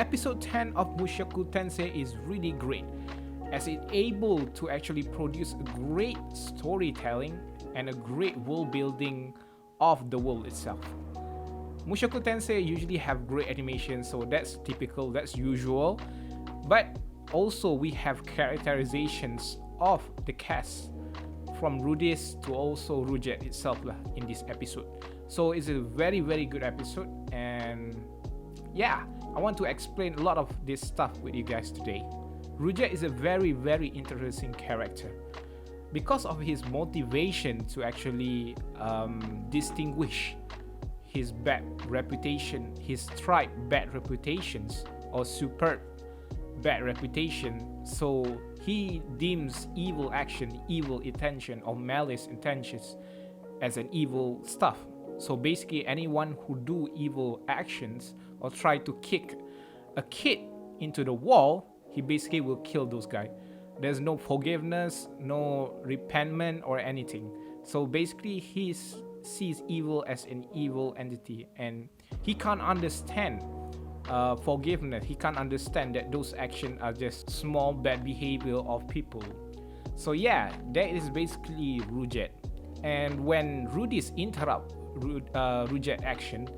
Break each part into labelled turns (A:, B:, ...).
A: episode 10 of Mushoku Tensei is really great, as it able to actually produce a great storytelling and a great world building of the world itself. Mushoku Tensei usually have great animation, so that's typical, that's usual. But also we have characterizations of the cast, from Rudis to also Rujet itself lah, in this episode. So it's a very very good episode, and yeah, I want to explain a lot of this stuff with you guys today. Rujet is a very very interesting character because of his motivation to actually distinguish his bad reputation, his tribe bad reputations or superb bad reputation. So he deems evil action, evil intention or malice intentions as an evil stuff. So basically anyone who do evil actions or try to kick a kid into the wall, he basically will kill those guys. There's no forgiveness, no repentment or anything. So basically he sees evil as an evil entity, and he can't understand forgiveness. He can't understand that those actions are just small bad behavior of people. So yeah, that is basically Rujet. And when Rudis interrupt Rujet action,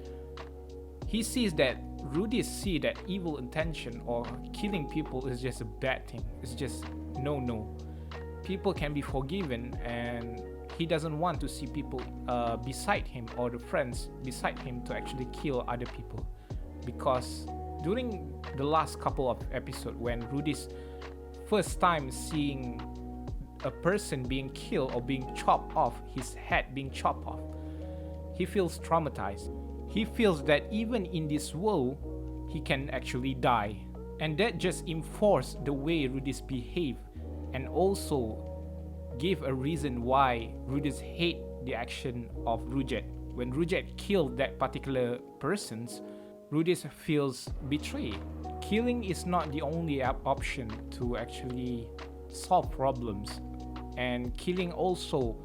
A: he sees that Rudis see that evil intention or killing people is just a bad thing. It's just no. People can be forgiven, and he doesn't want to see people beside him or the friends beside him to actually kill other people. Because during the last couple of episodes, when Rudis first time seeing a person being killed or being chopped off, his head being chopped off, he feels traumatized. He feels that even in this world, he can actually die. And that just enforced the way Rudis behave, and also give a reason why Rudis hate the action of Rujet. When Rujet killed that particular persons, Rudis feels betrayed. Killing is not the only option to actually solve problems, and killing also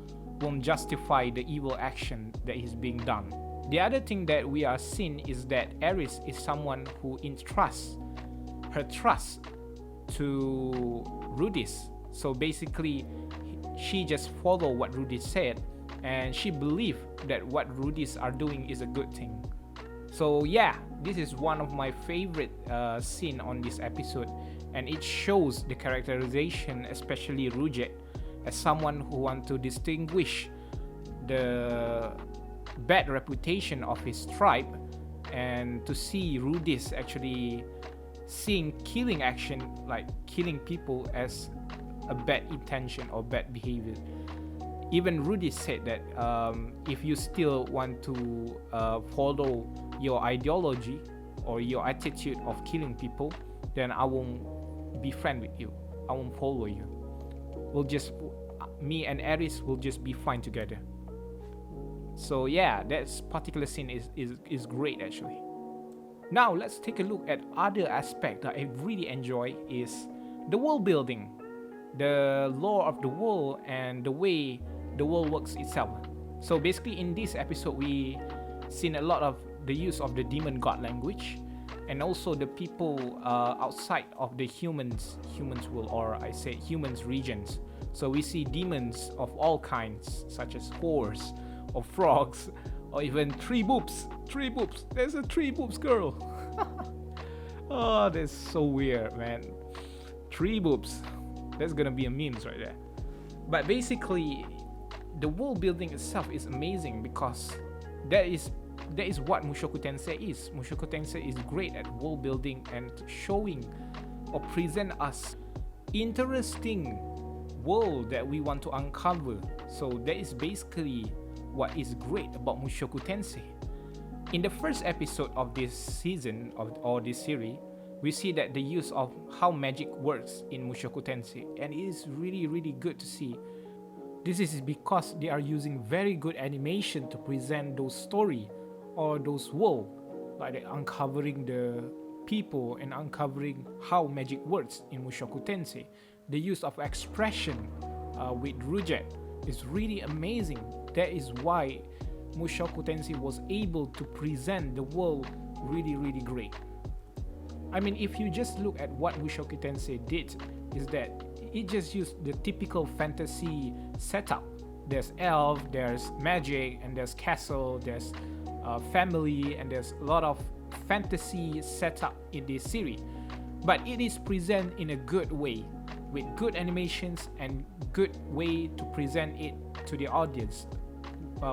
A: won't justify the evil action that is being done. The other thing that we are seeing is that Aris is someone who entrusts her trust to Rudis. So basically, she just follow what Rudis said, and she believed that what Rudis are doing is a good thing. So yeah, this is one of my favorite scene on this episode, and it shows the characterization, especially Rujet, as someone who want to distinguish the bad reputation of his tribe, and to see Rudis actually seeing killing action, like killing people, as a bad intention or bad behavior. Even Rudis said that if you still want to follow your ideology or your attitude of killing people, then I won't be friend with you. I won't follow you. Me and Aris will just be fine together. So yeah, that particular scene is great actually. Now let's take a look at other aspect that I really enjoy is the world building, the lore of the world, and the way the world works itself. So basically in this episode we seen a lot of the use of the demon god language, and also the people outside of the humans world, or I say humans regions. So we see demons of all kinds, such as horse or frogs, or even three boobs. There's a three boobs girl. Oh, that's so weird, man. Three boobs. That's gonna be a memes right there. But basically, the world building itself is amazing, because that is what Mushoku Tensei is. Mushoku Tensei is great at world building and showing or present us interesting world that we want to uncover. So that is basically what is great about Mushoku Tensei. In the first episode of this season or this series, we see that the use of how magic works in Mushoku Tensei, and it is really really good to see. This is because they are using very good animation to present those story or those world, like they're uncovering the people and uncovering how magic works in Mushoku Tensei. The use of expression with Rujet is really amazing. That is why Mushoku Tensei was able to present the world really really great. I mean, if you just look at what Mushoku Tensei did, is that it just used the typical fantasy setup. There's elf, there's magic, and there's castle, there's family, and there's a lot of fantasy setup in this series. But it is presented in a good way, with good animations and good way to present it to the audience,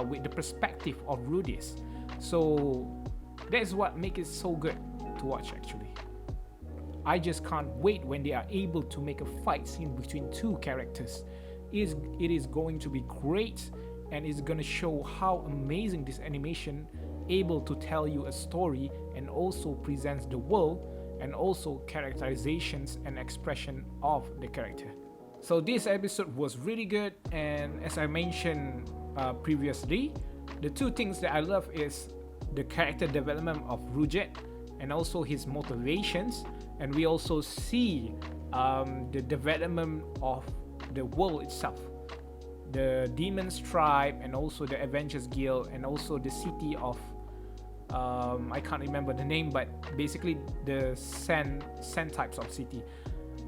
A: with the perspective of Rudeus. So that's what makes it so good to watch actually. I just can't wait when they are able to make a fight scene between two characters. It is going to be great, and it's gonna show how amazing this animation able to tell you a story and also presents the world and also characterizations and expression of the character. So this episode was really good, and as I mentioned previously, the two things that I love is the character development of Rujet and also his motivations, and we also see the development of the world itself, the Demon's Tribe, and also the Avengers Guild, and also the city of I can't remember the name, but basically the sand types of city.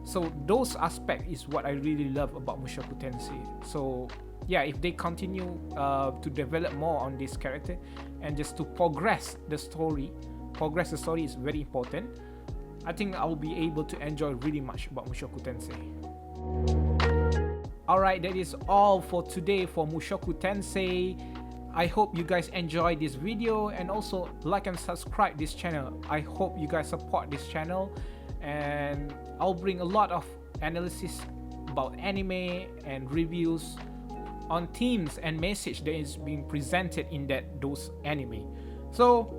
A: So those aspects is what I really love about Mushoku Tensei. So yeah, if they continue to develop more on this character and just to progress the story is very important. I think I will be able to enjoy really much about Mushoku Tensei. Alright, that is all for today for Mushoku Tensei. I hope you guys enjoyed this video, and also like and subscribe this channel. I hope you guys support this channel, and I'll bring a lot of analysis about anime and reviews on themes and message that is being presented in those anime. So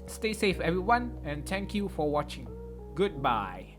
A: stay safe everyone, and thank you for watching. Goodbye.